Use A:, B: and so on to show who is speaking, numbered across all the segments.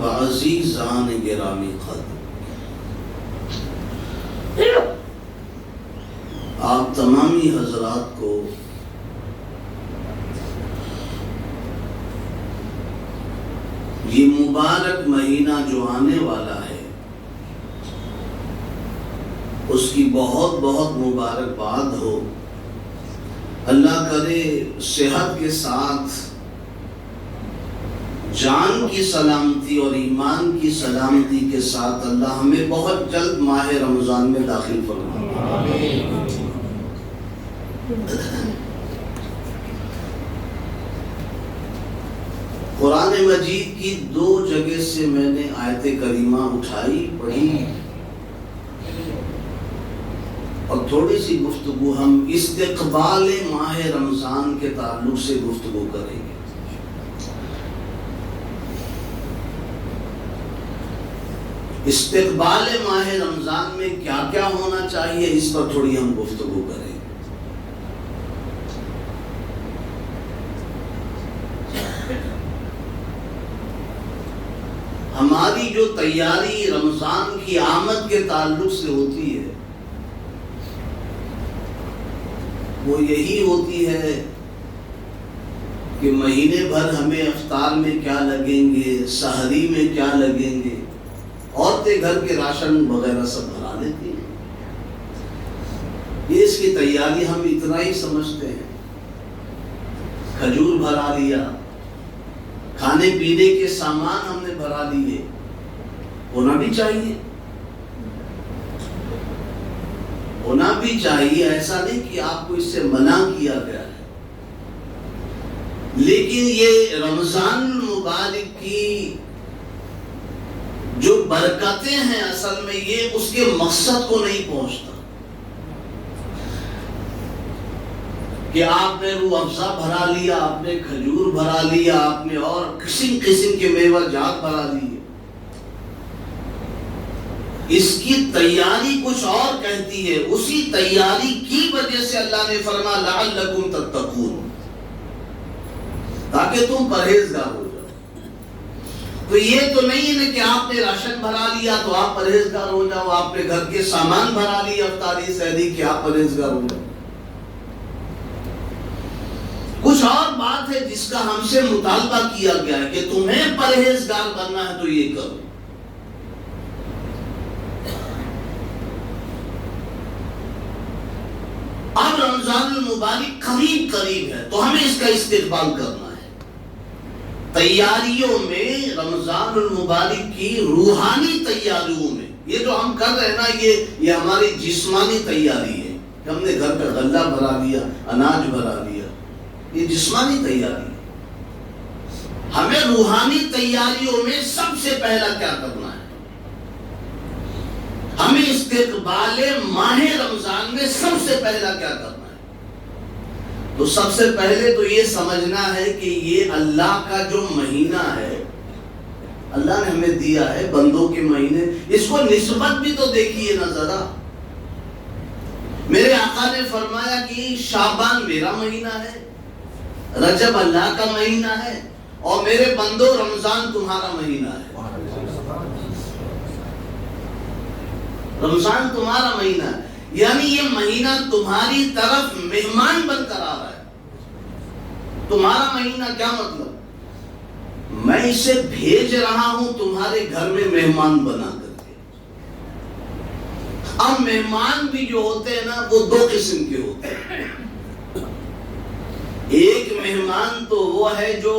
A: عزیزان گرامی قدر، آپ تمامی حضرات کو یہ مبارک مہینہ جو آنے والا ہے اس کی بہت بہت مبارکباد ہو۔ اللہ کرے صحت کے ساتھ جان کی سلامتی اور ایمان کی سلامتی کے ساتھ اللہ ہمیں بہت جلد ماہ رمضان میں داخل فرمائے۔ قرآن مجید کی 2 جگہ سے میں نے آیت کریمہ اٹھائی، پڑھی اور تھوڑی سی گفتگو ہم استقبال ماہ رمضان کے تعلق سے گفتگو کریں گے۔ استقبال ماہ رمضان میں کیا کیا ہونا چاہیے، اس پر تھوڑی ہم گفتگو کریں گے۔ ہماری جو تیاری رمضان کی آمد کے تعلق سے ہوتی ہے وہ یہی ہوتی ہے کہ مہینے بھر ہمیں افطار میں کیا لگیں گے، سحری میں کیا لگیں گے۔ عورتیں گھر کے راشن وغیرہ سب بھرا لیتی ہیں، یہ اس کی تیاری ہم اتنا ہی سمجھتے ہیں۔ کھجور بھرا لیا، کھانے پینے کے سامان ہم نے بھرا لیے، ہونا بھی چاہیے، ہونا بھی چاہیے، ایسا نہیں کہ آپ کو اس سے منع کیا گیا ہے، لیکن یہ رمضان المبارک کی جو برکتیں ہیں اصل میں یہ اس کے مقصد کو نہیں پہنچتا کہ آپ نے روح افزا بھرا لیا، آپ نے کھجور بھرا لیا، آپ نے اور قسم قسم کے میوہ جات بھرا لیے۔ اس کی تیاری کچھ اور کہتی ہے، اسی تیاری کی وجہ سے اللہ نے فرمایا لعلکم تتقون، تاکہ تم پرہیزگار ہو جاؤ۔ تو یہ تو نہیں ہے کہ آپ نے راشن بھرا لیا تو آپ پرہیزگار ہو جاؤ، آپ نے گھر کے سامان بھرا لیا افطاری سحری کہ آپ پرہیزگار ہو جاؤ۔ کچھ اور بات ہے جس کا ہم سے مطالبہ کیا گیا ہے کہ تمہیں پرہیزگار بننا ہے تو یہ کرو۔ اب رمضان المبارک قریب ہے تو ہمیں اس کا استقبال کرنا ہے۔ تیاریوں میں رمضان المبارک کی روحانی تیاریوں میں یہ جو ہم کر رہے ہیں نا یہ ہماری جسمانی تیاری ہے کہ ہم نے گھر کا غلہ بھرا لیا، اناج بھرا لیا، یہ جسمانی تیاری ہے۔ ہمیں روحانی تیاریوں میں سب سے پہلا کیا کرنا ہے؟ ہمیں استقبال ماہ رمضان میں سب سے پہلا کیا کرنا ہے؟ تو سب سے پہلے تو یہ سمجھنا ہے کہ یہ اللہ کا جو مہینہ ہے، اللہ نے ہمیں دیا ہے بندوں کے مہینے، اس کو نسبت بھی تو دیکھیے نا ذرا۔ میرے آقا نے فرمایا کہ شعبان میرا مہینہ ہے، رجب اللہ کا مہینہ ہے، اور میرے بندو رمضان تمہارا مہینہ ہے۔ رمضان تمہارا مہینہ ہے، یعنی یہ مہینہ تمہاری طرف مہمان بن کر آ رہا ہے۔ تمہارا مہینہ کیا مطلب؟ میں اسے بھیج رہا ہوں تمہارے گھر میں مہمان بنا کر کے۔ اب مہمان بھی جو ہوتے ہیں نا وہ 2 قسم کے ہوتے ہیں۔ ایک مہمان تو وہ ہے جو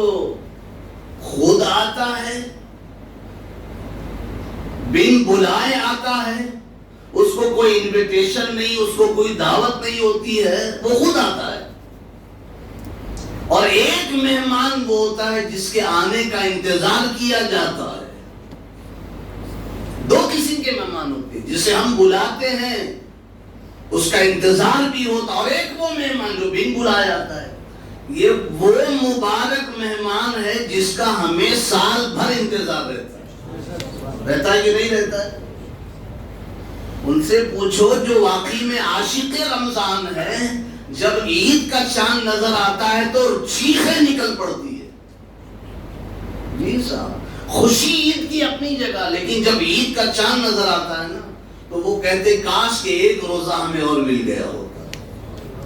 A: خود آتا ہے، بن بلائے آتا ہے، اس کو کوئی انویٹیشن نہیں، اس کو کوئی دعوت نہیں ہوتی ہے، وہ خود آتا ہے۔ اور ایک مہمان وہ ہوتا ہے جس کے آنے کا انتظار کیا جاتا ہے۔ 2 قسم کے مہمان ہوتے ہیں، جسے ہم بلاتے ہیں اس کا انتظار بھی ہوتا ہے، اور ایک وہ مہمان جو بن بلائے آتا ہے۔ یہ وہ مبارک مہمان ہے جس کا ہمیں سال بھر انتظار رہتا ہے کہ نہیں رہتا ہے؟ ان سے پوچھو جو واقعی میں عاشق رمضان ہے، جب عید کا چاند نظر آتا ہے تو چیخیں نکل پڑتی ہے۔ جی صاحب، خوشی عید کی اپنی جگہ، لیکن جب عید کا چاند نظر آتا ہے نا تو وہ کہتے کاش کہ ایک روزہ ہمیں اور مل گیا ہوتا،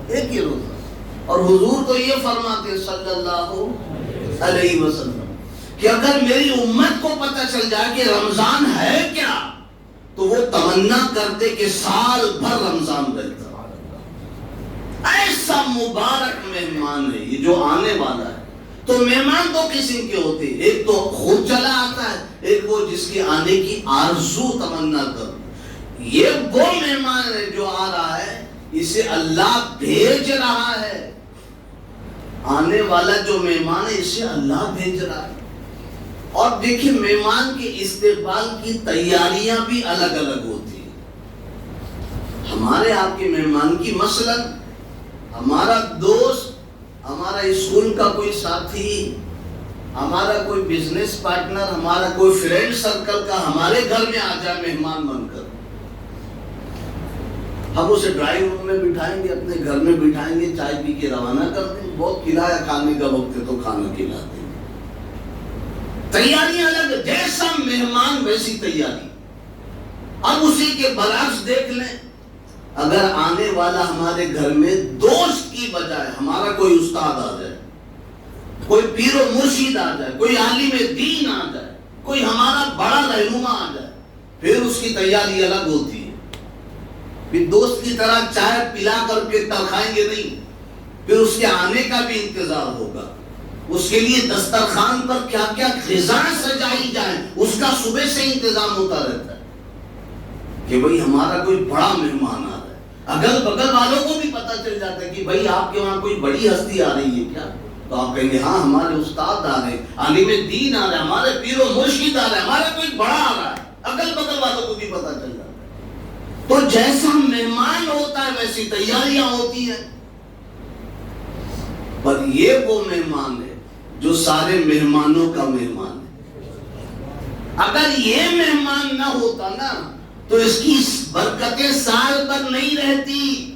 A: ایک ہی روزہ۔ اور حضور تو یہ فرماتے صلی اللہ علیہ وسلم کہ اگر میری امت کو پتہ چل جائے کہ رمضان ہے کیا تو وہ تمنا کرتے کہ سال بھر رمضان رہتا۔ ایسا مبارک مہمان ہے یہ جو آنے والا ہے۔ تو مہمان دو قسم کے ہوتے، ایک تو خود چلا آتا ہے، ایک وہ جس کے آنے کی آرزو تمنا کر۔ یہ وہ مہمان ہے جو آ رہا ہے، اسے اللہ بھیج رہا ہے۔ آنے والا جو مہمان ہے اسے اللہ بھیج رہا ہے۔ اور دیکھیں مہمان کے استقبال کی تیاریاں بھی الگ الگ ہوتی ہیں۔ ہمارے آپ کے مہمان کی مثلاً ہمارا دوست، ہمارا اسکول کا کوئی ساتھی، ہمارا کوئی بزنس پارٹنر، ہمارا کوئی فرینڈ سرکل کا ہمارے گھر میں آ جائے مہمان بن کر، ہم اسے ڈرائنگ روم میں بٹھائیں گے، اپنے گھر میں بٹھائیں گے، چائے پی کے روانہ کر دیں گے، بہت کھلایا، کھانے کا وقت ہے تو کھانا کھلا دیں گے۔ تیاریاں الگ، جیسا مہمان ویسی تیاری۔ اب اسی کے برعکس دیکھ لیں، اگر آنے والا ہمارے گھر میں دوست کی بجائے ہمارا کوئی استاد آ جائے، کوئی پیر و مرشد آ جائے، کوئی عالم دین آ جائے، کوئی ہمارا بڑا رہنما آ جائے، پھر اس کی تیاری الگ ہوتی ہے۔ پھر دوست کی طرح چائے پلا کر کے تلخائیں گے نہیں، پھر اس کے آنے کا بھی انتظار ہوگا۔ اس کے لیے دسترخوان پر کیا کیا غذا سجائی جائے اس کا صبح سے انتظام ہوتا رہتا ہے کہ بھئی ہمارا کوئی بڑا مہمان آ رہا ہے۔ اگل بگل والوں کو بھی پتہ چل جاتا ہے کہ بھئی آپ کے وہاں کوئی بڑی ہستی آ رہی ہے کیا؟ تو آپ کہیں گے ہاں ہمارے استاد آ رہے ہیں، عالم دین آ رہے ہیں، ہمارے پیر و مرشد آ رہے ہیں، ہمارا کوئی بڑا آ رہا ہے۔ اگل بگل والوں کو بھی پتہ چل جاتا ہے۔ تو جیسا مہمان ہوتا ہے ویسی تیاریاں ہوتی ہیں۔ پر یہ وہ مہمان ہے جو سارے مہمانوں کا مہمان ہے۔ اگر یہ مہمان نہ ہوتا نا تو اس کی برکتیں سال پر نہیں رہتی۔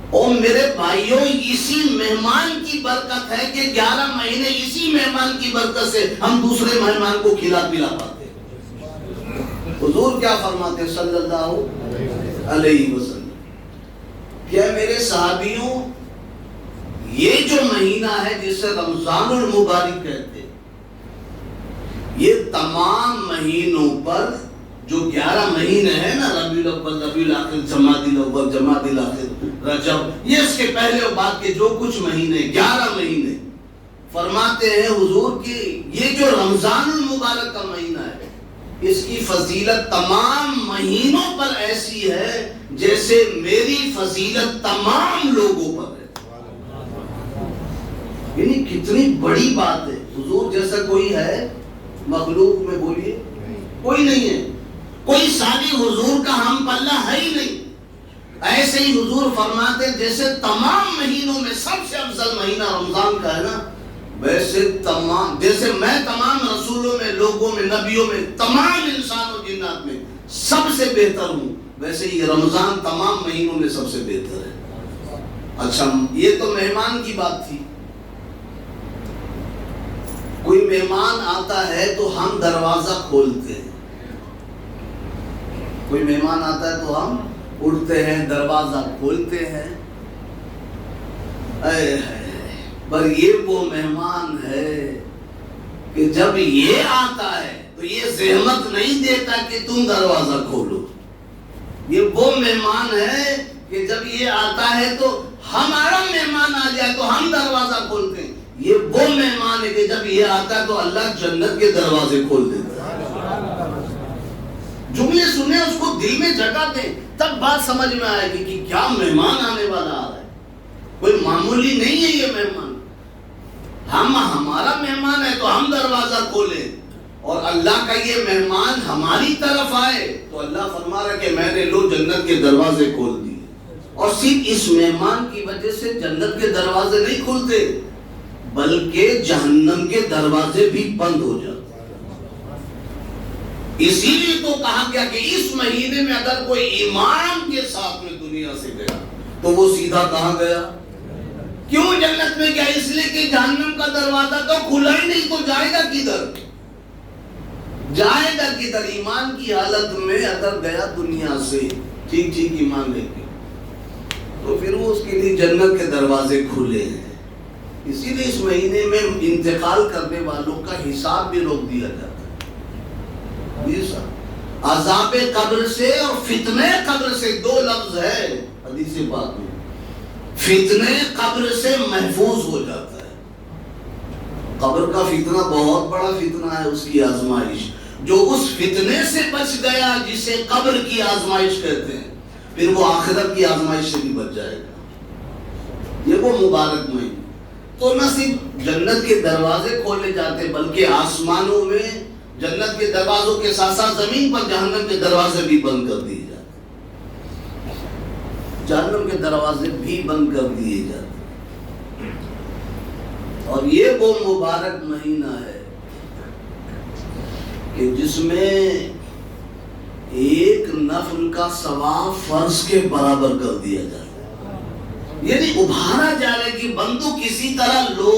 A: اور میرے بھائیوں اسی مہمان کی برکت ہے کہ 11 مہینے اسی مہمان کی برکت سے ہم دوسرے مہمان کو کھلا پلا پاتے۔ حضور کیا فرماتے صلی اللہ علیہ وسلم، کیا میرے صحابیوں یہ جو مہینہ ہے جسے رمضان المبارک کہتے، یہ تمام مہینوں پر جو 11 مہینے ہیں نا، ربیع الاول، ربیع الاخر، جمادی الاول، جمادی الاخر، رجب، یہ اس کے پہلے اور بعد کے جو کچھ مہینے 11 مہینے، فرماتے ہیں حضور کہ یہ جو رمضان المبارک کا مہینہ ہے اس کی فضیلت تمام مہینوں پر ایسی ہے جیسے میری فضیلت تمام لوگوں پر ہے۔ یعنی کتنی بڑی بات ہے۔ حضور جیسا کوئی ہے مخلوق میں؟ بولیے کوئی نہیں ہے، کوئی ثانی حضور کا ہم پلہ ہے ہی نہیں۔ ایسے ہی حضور فرماتے جیسے تمام مہینوں میں سب سے افضل مہینہ رمضان کا ہے نا، ویسے تمام، جیسے میں تمام رسولوں میں، لوگوں میں، نبیوں میں، تمام انسان و جنات میں سب سے بہتر ہوں، ویسے یہ رمضان تمام مہینوں میں سب سے بہتر ہے۔ اچھا، یہ تو مہمان کی بات تھی۔ کوئی مہمان آتا ہے تو ہم دروازہ کھولتے ہیں، کوئی مہمان آتا ہے تو ہم اٹھتے ہیں، دروازہ کھولتے ہیں۔ پر یہ وہ مہمان ہے کہ جب یہ آتا ہے تو یہ زحمت نہیں دیتا کہ تم دروازہ کھولو۔ یہ وہ مہمان ہے کہ جب یہ آتا ہے تو ہمارا مہمان آ جائے تو ہم دروازہ کھولتے ہیں۔ یہ وہ مہمان ہے کہ جب یہ آتا ہے تو اللہ جنت کے دروازے کھول دیتا ہے۔ جملے سنیں، اس کو دل میں جگہ دیں، تب بات سمجھ میں آئے گی کہ کیا مہمان آنے والا آ رہا ہے۔ کوئی معمولی نہیں ہے یہ مہمان۔ ہمارا مہمان ہے تو ہم دروازہ کھولیں، اور اللہ کا یہ مہمان ہماری طرف آئے تو اللہ فرما رہا کہ میں نے لو جنت کے دروازے کھول دیے۔ اور صرف اس مہمان کی وجہ سے جنت کے دروازے نہیں کھلتے بلکہ جہنم کے دروازے بھی بند ہو جاتے۔ اسی لیے تو کہا گیا کہ اس مہینے میں اگر کوئی ایمان کے ساتھ میں دنیا سے گیا تو وہ سیدھا کہاں گیا؟ کیوں جنت میں گیا؟ اس لیے کہ جہنم کا دروازہ تو کھلا ہی نہیں، تو جائے گا کدھر؟ جائے گا کدھر؟ ایمان کی حالت میں اگر گیا دنیا سے ٹھیک ٹھیک ایمان لے کے، تو پھر وہ اس کے لیے جنت کے دروازے کھلے ہیں۔ اسی لیے اس مہینے میں انتقال کرنے والوں کا حساب بھی روک دیا جاتا ہے۔ عذاب قبر سے اور فتنہ قبر سے دو لفظ ہے حدیث پاک میں۔ فتنہ قبر سے محفوظ ہو جاتا ہے۔ قبر کا فتنہ بہت بڑا فتنہ ہے، اس کی آزمائش۔ جو اس فتنے سے بچ گیا جسے قبر کی آزمائش کہتے ہیں، پھر وہ آخرت کی آزمائش سے بھی بچ جائے گا۔ یہ وہ مبارک مہینے۔ تو نہ صرف جنت کے دروازے کھولے جاتے بلکہ آسمانوں میں جنت کے دروازوں کے ساتھ ساتھ زمین پر جہنم کے دروازے بھی بند کر دیے جاتے، جہنم کے دروازے بھی بند کر دیے جاتے۔ اور یہ وہ مبارک مہینہ ہے کہ جس میں ایک نفل کا ثواب فرض کے برابر کر دیا جاتا ہے۔ یعنی ابھارا جا رہا ہے کہ بندو کسی طرح لو،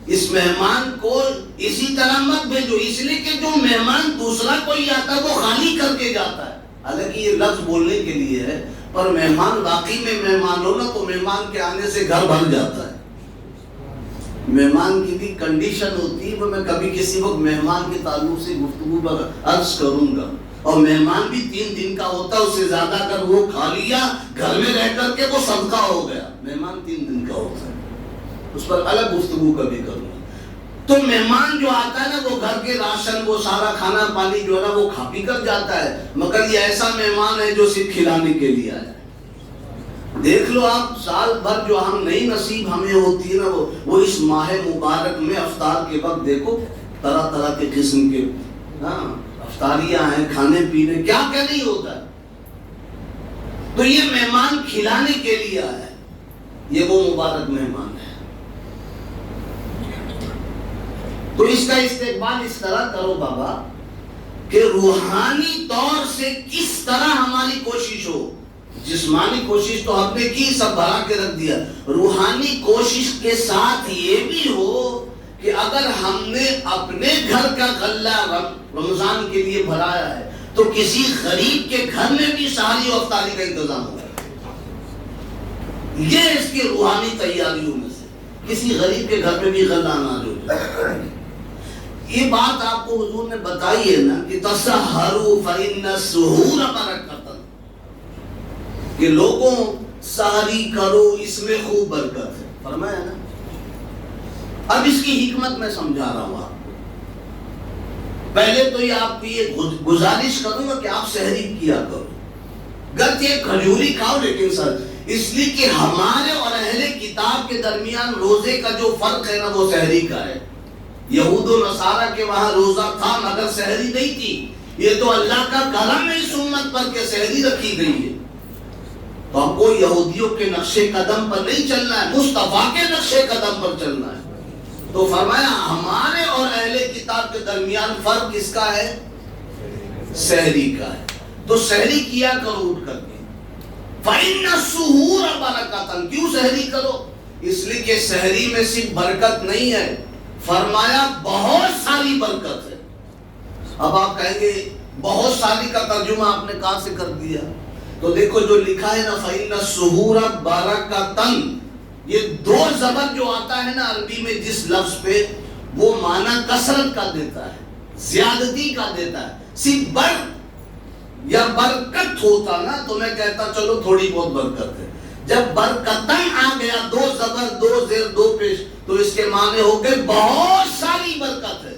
A: اس مہمان کو اسی طرح مت بھیجو، اس لیے کہ جو مہمان دوسرا کوئی آتا ہے وہ خالی کر کے جاتا ہے۔ حالانکہ یہ لفظ بولنے کے لیے ہے، پر مہمان واقعی میں مہمان ہو نا تو مہمان کے آنے سے گھر بھر جاتا ہے۔ مہمان کی بھی کنڈیشن ہوتی ہے، وہ میں کبھی کسی وقت مہمان کے تعلق سے گفتگو پر عرض کروں گا۔ اور مہمان بھی 3 دن کا ہوتا ہے، اس سے زیادہ اگر وہ کھا لیا گھر میں رہ کر کے وہ صدقہ ہو گیا۔ مہمان 3 دن کا ہوتا ہے، اس پر الگ گفتگو کبھی کروں گا۔ تو مہمان جو آتا ہے نا وہ گھر کے راشن، وہ سارا کھانا پانی جو ہے نا وہ کھا پی کر جاتا ہے، مگر یہ ایسا مہمان ہے جو صرف کھلانے کے لیے آیا ہے۔ دیکھ لو آپ، سال بھر جو ہم نئی نصیب ہمیں ہوتی ہے نا وہ اس ماہ مبارک میں افطار کے وقت دیکھو طرح طرح کے قسم کے افطاریاں ہیں، کھانے پینے کیا کیا نہیں ہوتا ہے۔ تو یہ مہمان کھلانے کے لیے آیا ہے، یہ وہ مبارک مہمان ہے۔ تو اس کا استقبال اس طرح کرو بابا کہ روحانی طور سے کس طرح ہماری کوشش ہو۔ جسمانی کوشش تو ہم نے کی، سب بھرا کے رکھ دیا، روحانی کوشش کے ساتھ یہ بھی ہو کہ اگر ہم نے اپنے گھر کا غلہ رمضان کے لیے بھرایا ہے تو کسی غریب کے گھر میں بھی سحری و افطاری کا انتظام ہو۔ یہ اس کی روحانی تیاریوں میں سے کسی غریب کے گھر میں بھی غلہ اناج ہو جائے۔ یہ بات آپ کو حضور نے بتائی ہے نا کہ تسحروا فإن السحور برکۃ، کہ لوگوں سحری کرو اس میں خوب برکت ہے، فرمایا نا۔ اب اس کی حکمت میں سمجھا رہا ہوں آپ کو۔ پہلے تو یہ آپ کو یہ گزارش کروں گا کہ آپ سحری کیا کرو، گرچہ کھجوری کھاؤ لیکن سر اس لیے کہ ہمارے اور اہل کتاب کے درمیان روزے کا جو فرق ہے نا وہ سحری کا ہے۔ یہود و نصارہ کے وہاں روزہ تھا مگر سحری نہیں تھی۔ یہ تو اللہ کا کرم ہے اس امت پر کہ سحری رکھی گئی ہے۔ تو ہم کو یہودیوں کے نقش قدم پر نہیں چلنا ہے، مصطفیٰ کے نقش قدم پر چلنا ہے۔ تو فرمایا ہمارے اور اہل کتاب کے درمیان فرق کس کا ہے؟ سحری کا ہے۔ تو سحری کیا کرو اٹھ کر کے۔ فَإِنَّ السُّحُورَ بَرَكَةً، کیوں سحری کرو؟ اس لیے کہ سحری میں صرف برکت نہیں ہے، فرمایا بہت ساری برکت ہے۔ اب آپ کہیں گے بہت ساری کا ترجمہ آپ نے کہاں سے کر دیا؟ تو دیکھو جو لکھا ہے نا فَإِنَّ السُّحُورَ بَرَكَةً، یہ 2 زبر جو آتا ہے نا عربی میں جس لفظ پہ، وہ معنی کثرت کا دیتا ہے، زیادتی کا دیتا ہے۔ صرف بر یا برکت ہوتا نا تو میں کہتا چلو تھوڑی بہت برکت ہے۔ جب برکتن آ گیا، 2 زبر 2 زیر 2 پیش، تو اس کے معنی ہو گئے بہت ساری برکت ہے۔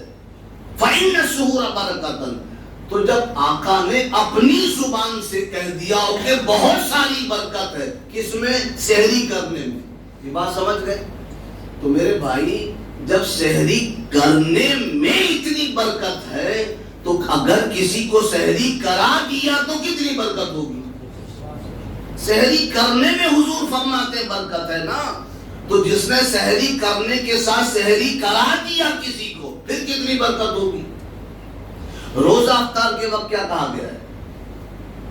A: فَإِنَّ السُّحُورَ بَرَكَةً، تو جب آقا نے اپنی زبان سے کہہ دیا ہو کہ بہت ساری برکت ہے، کس میں؟ سحری کرنے میں۔ یہ بات سمجھ گئے؟ تو میرے بھائی جب سحری کرنے میں اتنی برکت ہے تو اگر کسی کو سحری کرا دیا تو کتنی برکت ہوگی؟ سحری کرنے میں حضور فرماتے برکت ہے نا، تو جس نے سحری کرنے کے ساتھ سحری کرا دیا کسی کو پھر کتنی برکت ہوگی؟ روزہ افطار کے وقت کیا کہا گیا ہے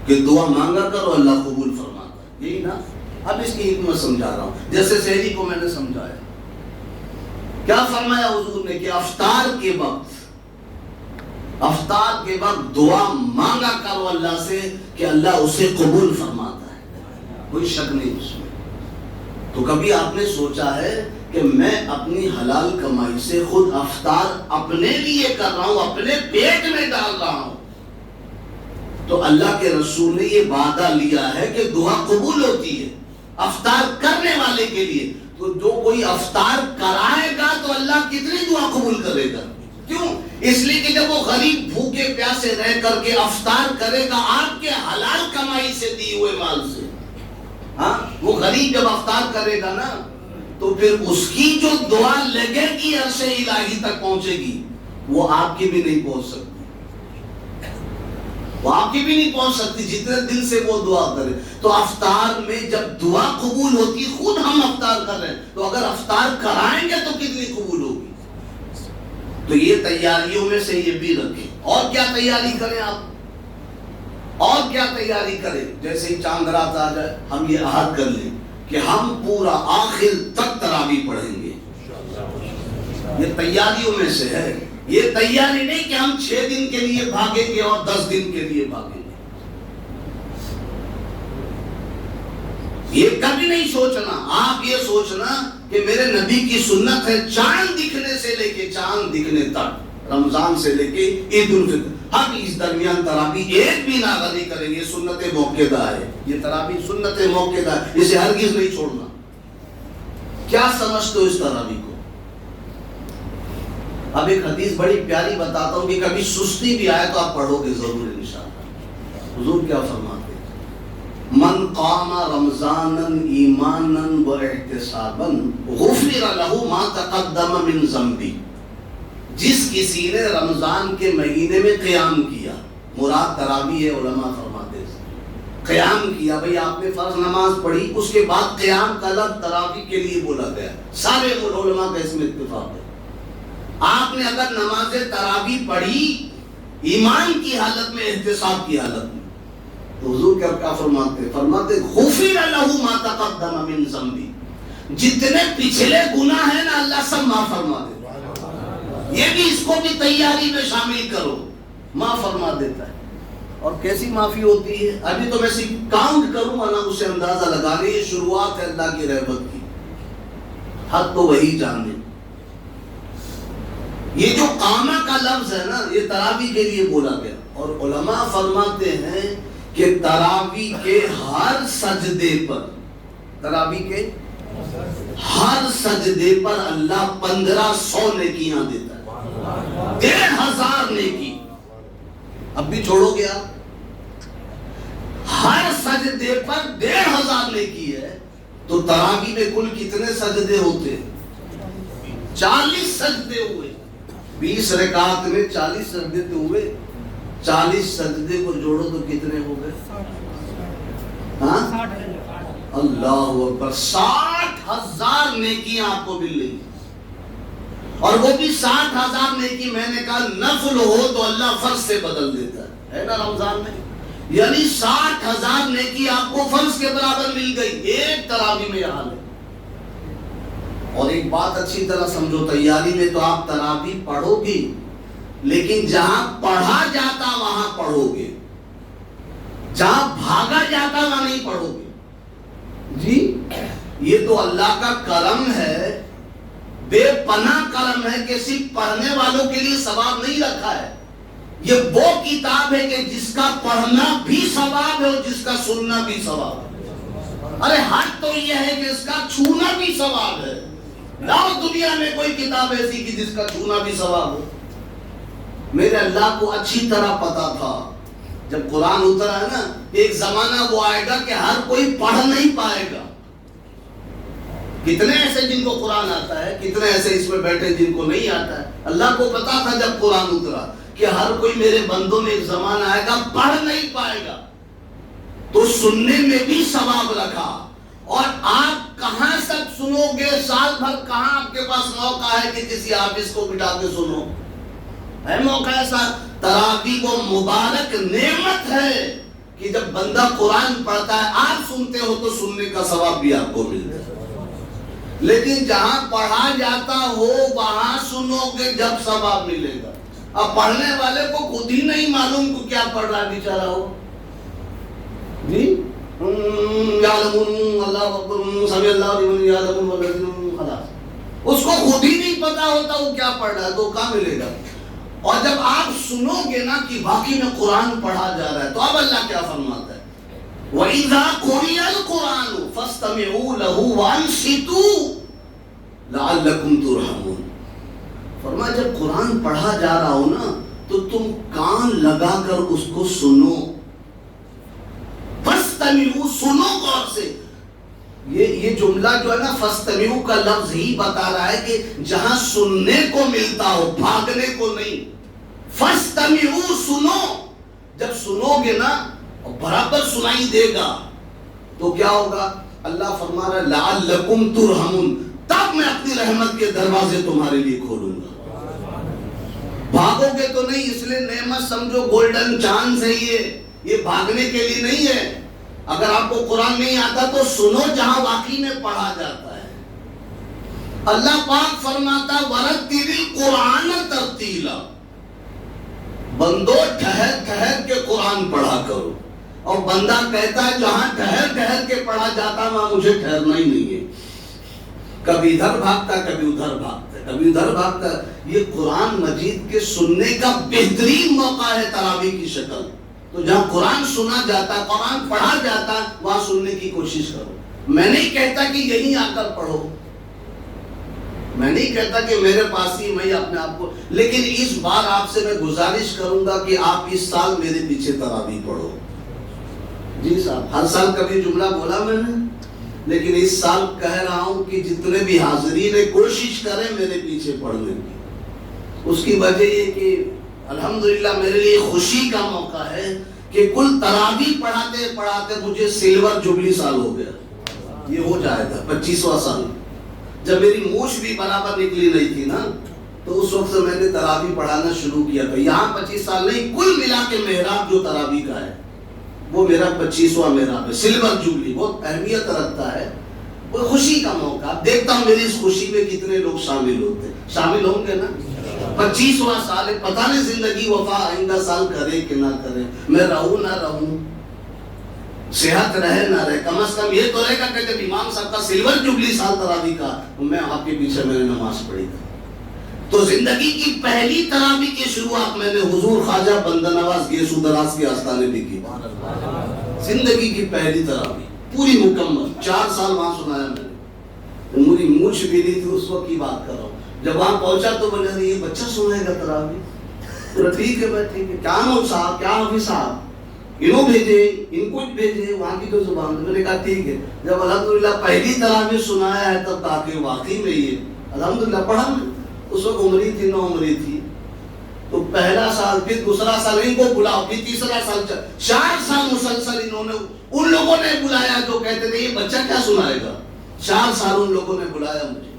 A: کہ دعا مانگا کرو اللہ قبول فرماتا ہے، یہی نا؟ اب اس کی حکمت سمجھا رہا ہوں، جیسے سحری کو میں نے سمجھایا۔ کیا فرمایا حضور نے کہ افطار کے وقت افطار کے وقت دعا مانگا کرو اللہ سے کہ اللہ اسے قبول فرماتا ہے، کوئی شک نہیں اس میں۔ تو کبھی آپ نے سوچا ہے کہ میں اپنی حلال کمائی سے خود افطار اپنے لیے کر رہا ہوں، اپنے پیٹ میں ڈال رہا ہوں، تو اللہ کے رسول نے یہ وعدہ لیا ہے کہ دعا قبول ہوتی ہے افطار کرنے والے کے لیے۔ تو جو کوئی افطار کرائے گا تو اللہ کتنی دعا قبول کرے گا؟ کیوں؟ اس لیے کہ جب وہ غریب بھوکے پیاسے رہ کر کے افطار کرے گا آپ کے حلال کمائی سے دی ہوئے مال سے، ہاں وہ غریب جب افطار کرے گا نا تو پھر اس کی جو دعا لگے گی عرش الہی تک پہنچے گی، وہ آپ کی بھی نہیں پہنچ سکتی، وہ آپ کی بھی نہیں پہنچ سکتی جتنے دل سے وہ دعا کرے۔ تو افطار میں جب دعا قبول ہوتی، خود ہم افطار کر رہے ہیں تو اگر افطار کرائیں گے تو کتنی قبول ہوگی؟ تو یہ تیاریوں میں سے یہ بھی رکھیں۔ اور کیا تیاری کریں آپ؟ اور کیا تیاری کریں؟ جیسے ہی چاند رات آ جائے ہم یہ عہد کر لیں کہ ہم پورا آخر تک تراویح پڑھیں گے۔ یہ تیاریوں میں سے ہے، یہ تیاری نہیں کہ ہم 6 دن کے لیے بھاگیں گے اور 10 دن کے لیے بھاگیں گے۔ یہ کبھی نہیں سوچنا، آپ یہ سوچنا کہ میرے نبی کی سنت ہے چاند دکھنے سے لے کے چاند دکھنے تک، رمضان سے لے کے عید الفطر، ہم اس درمیان تراویح ایک بھی ناغہ نہیں کریں گے، سنت موقعہ ہے، یہ تراویح سنت موقعہ ہے، اسے ہرگز نہیں چھوڑنا۔ کیا سمجھتے ہو اس تراویح کو؟ اب ایک حدیث بڑی پیاری بتاتا ہوں کہ کبھی سستی بھی آئے تو آپ پڑھو گے ضرور انشاءاللہ۔ حضور کیا فرماتے ہیں؟ من قام رمضانا ایمانا و احتسابا غفر له ما تقدم من ذنبه۔ جس کسی نے رمضان کے مہینے میں قیام کیا، مراد تراویح ہے، علماء فرماتے ہیں قیام کیا، بھئی آپ نے فرض نماز پڑھی، اس کے بعد قیام کا لفظ تراویح کے لیے بولا گیا، سارے علماء کا اس میں اتفاق ہے۔ آپ نے اگر نماز تراویح پڑھی ایمان کی حالت میں، احتساب کی حالت میں، تو حضور کیا فرماتے؟ فرماتے غفر له ما تقدم من ذنبه، جتنے پچھلے گناہ ہیں نا اللہ سب معاف فرما دیتا ہے۔ یہ بھی اس کو بھی تیاری میں شامل کرو، معاف فرما دیتا ہے۔ اور کیسی معافی ہوتی ہے؟ ابھی تو میں صرف کاؤنٹ کروں گا نا، اسے اندازہ لگانے، یہ شروعات ہے اللہ کی رحمت کی، حق تو وہی جانے۔ یہ جو قامہ کا لفظ ہے نا، یہ تراویح کے لیے بولا گیا، اور علماء فرماتے ہیں کہ تراویح کے ہر سجدے پر، تراویح کے ہر سجدے پر اللہ 1500 نیکیاں دیتا ہے، 1500 نیکی۔ اب بھی چھوڑو گیا، ہر سجدے پر 1500 نیکی ہے، تو تراویح میں کل کتنے سجدے ہوتے؟ 40 سجدے ہوئے، 20 رکعت میں 40 سجدے تو ہوئے، 40 سجدے کو جوڑو تو کتنے ہو گئے؟ ہاں اللہ اکبر، 60,000 نیکیاں آپ کو مل رہی، اور وہ بھی 60,000 نیکی میں نے کہا نفل ہو تو اللہ فرض سے بدل دیتا ہے نا رمضان میں، یعنی 60,000 نیکی آپ کو فرض کے برابر مل گئی ایک تراویح میں۔ یہ حال ہے۔ اور ایک بات اچھی طرح سمجھو، تیاری میں تو آپ تراویح پڑھو گی، لیکن جہاں پڑھا جاتا وہاں پڑھو گے، جہاں بھاگا جاتا وہاں نہیں پڑھو گے۔ جی یہ تو اللہ کا کرم ہے، بے پناہ کرم ہے کہ صرف پڑھنے والوں کے لیے ثواب نہیں رکھا ہے، یہ وہ کتاب ہے کہ جس کا پڑھنا بھی ثواب ہے اور جس کا سننا بھی ثواب ہے۔ ارے حق تو یہ ہے کہ اس کا چھونا بھی ثواب ہے، لاؤ دنیا میں کوئی کتاب ایسی کہ جس کا چھونا بھی ثواب ہو۔ میرے اللہ کو اچھی طرح پتا تھا جب قرآن اترا ہے نا، ایک زمانہ وہ آئے گا کہ ہر کوئی پڑھ نہیں پائے گا۔ کتنے ایسے جن کو قرآن آتا ہے، کتنے ایسے اس میں بیٹھے جن کو نہیں آتا ہے۔ اللہ کو پتا تھا جب قرآن اترا کہ ہر کوئی میرے بندوں میں ایک زمانہ آئے گا پڑھ نہیں پائے گا، تو سننے میں بھی ثواب رکھا۔ اور آپ کہاں تک سنو گے؟ سال بھر کہاں آپ کے پاس موقع ہے کہ کسی حافظ کو بٹھا کے سنو؟ ہے موقع ایسا؟ تراویح وہ مبارک نعمت ہے کہ جب بندہ قرآن پڑھتا ہے، آپ سنتے ہو تو سننے کا ثواب بھی آپ کو ملتا ہے، لیکن جہاں پڑھا جاتا ہو وہاں سنو گے جب ثواب ملے گا۔ اب پڑھنے والے کو خود ہی نہیں معلوم کو کیا پڑھ رہا ہے بیچارہ ہو جی یعلمون اللہ اکبر سمع اللہ لمن یعلمون والذین خلاص، اس کو خود ہی نہیں پتا ہوتا وہ کیا پڑھ رہا ہے تو کہاں ملے گا؟ اور جب آپ سنو گے نا کہ واقعی میں قرآن پڑھا جا رہا ہے تو اب اللہ کیا فرماتا ہے وَإِذَا قُرِئَ الْقُرْآنُ فَاسْتَمِعُوا لَهُ وَأَنصِتُوا لَعَلَّكُمْ تُرْحَمُونَ۔ فرمایا جب قرآن پڑھا جا رہا ہو نا تو تم کان لگا کر اس کو سنو، فَاسْتَمِعُوا، سنو غور سے۔ یہ جملہ جو ہے نا فَاسْتَمِعُوا کا لفظ ہی بتا رہا ہے کہ جہاں سننے کو ملتا ہو، بھاگنے کو نہیں۔ فَاسْتَمِعُوا، سنو، جب سنو گے نا اور برابر سنائی دے گا تو کیا ہوگا؟ اللہ فرما رہا ہے لعلکم ترحمون، تب میں اپنی رحمت کے دروازے تمہارے لیے کھولوں گا۔ بھاگو گے تو نہیں، اس لیے نعمت سمجھو گولڈن چانس ہے، یہ بھاگنے کے لیے نہیں ہے۔ اگر آپ کو قرآن نہیں آتا تو سنو جہاں واقعی میں پڑھا جاتا ہے۔ اللہ پاک فرماتا وَرَتِّلِ الْقُرْآنَ تَرْتِیلًا، بندو ٹھہر ٹھہر کے قرآن پڑھا کرو، اور بندہ کہتا ہے جہاں ٹھہر ٹھہر کے پڑھا جاتا وہاں مجھے ٹھہرنا ہی نہیں ہے، کبھی ادھر بھاگتا کبھی ادھر بھاگتا کبھی ادھر بھاگتا۔ یہ قرآن مجید کے سننے کا بہترین موقع ہے تراویح کی شکل، تو جہاں قرآن سنا جاتا ہے، قرآن پڑھا جاتا ہے، وہاں سننے کی کوشش کرو۔ میں نہیں کہتا کہ یہیں آ کر پڑھو، میں نہیں کہتا کہ میرے پاس ہی میں اپنے آپ کو، لیکن اس بار آپ سے میں گزارش کروں گا کہ آپ اس سال میرے پیچھے تراویح پڑھو۔ جی صاحب، ہر سال کبھی جملہ بولا میں نے، لیکن اس سال کہہ رہا ہوں کہ جتنے بھی حاضرین ہیں کوشش کریں میرے پیچھے پڑھنے کی۔ اس کی وجہ یہ کہ الحمدللہ میرے لیے خوشی کا موقع ہے کہ کل تراویح پڑھاتے پڑھاتے مجھے سلور جبلی سال ہو گیا، یہ ہو جائے گا 25واں سال۔ جب میری موچھ بھی برابر نکلی نہیں تھی نا تو اس وقت سے میں نے تراویح پڑھانا شروع کیا تھا۔ یہاں 25 سال نہیں، کل ملا کے محراب جو تراویح کا ہے وہ میرا 25واں محراب ہے، سلور جبلی، بہت اہمیت رکھتا ہے، وہ خوشی کا موقع۔ دیکھتا ہوں میری اس خوشی میں کتنے لوگ شامل ہوتے ہیں، شامل ہوں گے نا؟ 25واں سال ہے، پتہ نہیں زندگی وفا آئندہ سال کرے کہ نہ کرے، میں رہوں نہ رہوں، صحت رہے نہ رہے، کم از کم یہ تو رہے گا کہ جب امام صاحب کا سلور جبلی سال تراویح کا میں آپ کے پیچھے میں نے نماز پڑھی تھی۔ تو زندگی کی پہلی تراویح کی شروعات میں نے حضور خواجہ بندہ نواز گیسو دراز کے آستانے بھی کی، زندگی کی پہلی تراویح پوری مکمل 4 سال وہاں سنایا میں نے، میری مونچھ بھی نہیں تھی اس وقت کی بات کر رہا ہوں۔ جب وہاں پہنچا تو بولے یہ بچہ سنائے گا تراویح، ٹھیک ہے بھائی ٹھیک ہے، کیا مول صاحب کیا حافظ صاحب انہوں بھیجے، ان کو بھیجے، وہاں کی تو زبان، میں نے کہا ٹھیک ہے۔ جب الحمدللہ پہلی تراویح سنایا ہے تب کہا کہ واقعی میں یہ الحمدللہ پڑھا میں، اس وقت عمری تھی 9 عمری تھی، تو پہلا سال پھر دوسرا سال ان کو بلاؤ، پھر تیسرا سال 4 سال مسلسل انہوں نے، ان لوگوں نے بلایا جو کہتے تھے یہ بچہ کیا سنائے گا، 4 سال ان لوگوں نے بلایا مجھے۔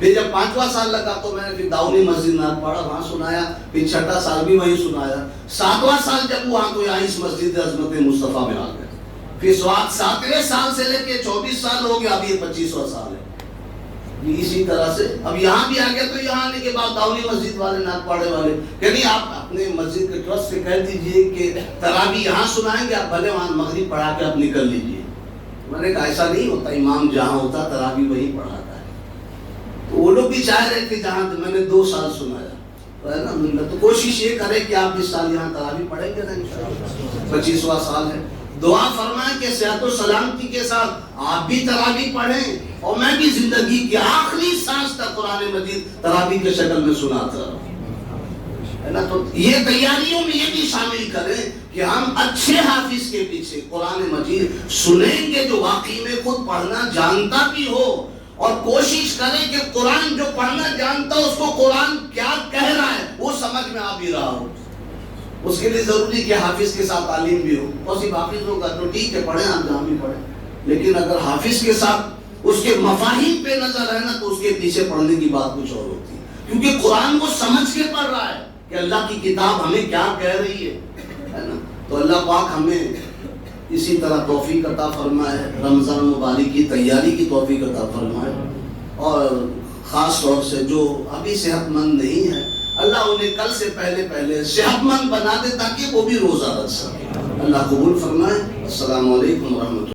A: پھر جب 5واں سال لگا تو میں نے پھر داؤنی مسجد ناتھ پاڑا وہاں سنایا، پھر 6واں سال بھی وہیں سنایا، 7واں سال جب وہاں تو یہاں اس مسجد عظمت مصطفیٰ میں آ گئے، پھر 7ویں سال سے لے کے 24 سال ہو گیا، اب یہ 25واں سال ہے۔ اسی طرح سے اب یہاں بھی آ گیا تو یہاں آنے کے بعد داؤنی مسجد والے ناتھ پاڑے والے کہ نہیں آپ اپنے مسجد کے ٹرسٹ سے کہہ دیجئے کہ تراویح یہاں سنائیں گے، آپ بھلے وہاں مغرب پڑھا کے آپ نکل لیجئے۔ میں نے کہا ایسا نہیں ہوتا، امام جہاں ہوتا تراویح وہیں پڑھاتا ہے۔ تو وہ لوگ بھی چاہ رہے تھے جہاں میں نے 2 سال سنایا، تو کوشش یہ کرے کہ آپ اس سال یہاں تراویح پڑھیں گے نا انشاءاللہ، 25واں سال ہے۔ دعا فرمائیں کہ صحت و سلامتی کے ساتھ آپ بھی تراویح پڑھیں اور میں بھی زندگی کی آخری سانس تک قرآن مجید تراویح کے شکل میں سناتا رہوں، ہے نا؟ تو یہ تیاریوں میں یہ بھی شامل کریں کہ ہم اچھے حافظ کے پیچھے قرآن مجید سنیں گے جو واقعی میں خود پڑھنا جانتا بھی ہو، اور کوشش کریں کہ قرآن جو پڑھنا جانتا ہو اس کو قرآن کیا کہہ رہا ہے وہ سمجھ میں آ بھی رہا ہو۔ اس کے لیے ضروری کہ حافظ کے ساتھ تعلیم بھی ہو، اور صرف حافظ ہوگا تو ٹھیک ہے پڑھیں، آپ جہاں بھی پڑھیں، لیکن اگر حافظ کے ساتھ اس کے مفاہیم پہ نظر ہے نا تو اس کے پیچھے پڑھنے کی بات کچھ اور ہوتی ہے، کیونکہ قرآن وہ سمجھ کے پڑھ رہا ہے کہ اللہ کی کتاب ہمیں کیا کہہ رہی ہے نا؟ تو اللہ پاک ہمیں اسی طرح توفیق عطا فرمائے، رمضان مبارک کی تیاری کی توفیق عطا فرمائے، اور خاص طور سے جو ابھی صحت مند نہیں ہے اللہ انہیں کل سے پہلے صحت مند بنا دے تاکہ وہ بھی روزہ رکھ سکے. اللہ قبول فرمائے. السلام علیکم ورحمۃ اللہ.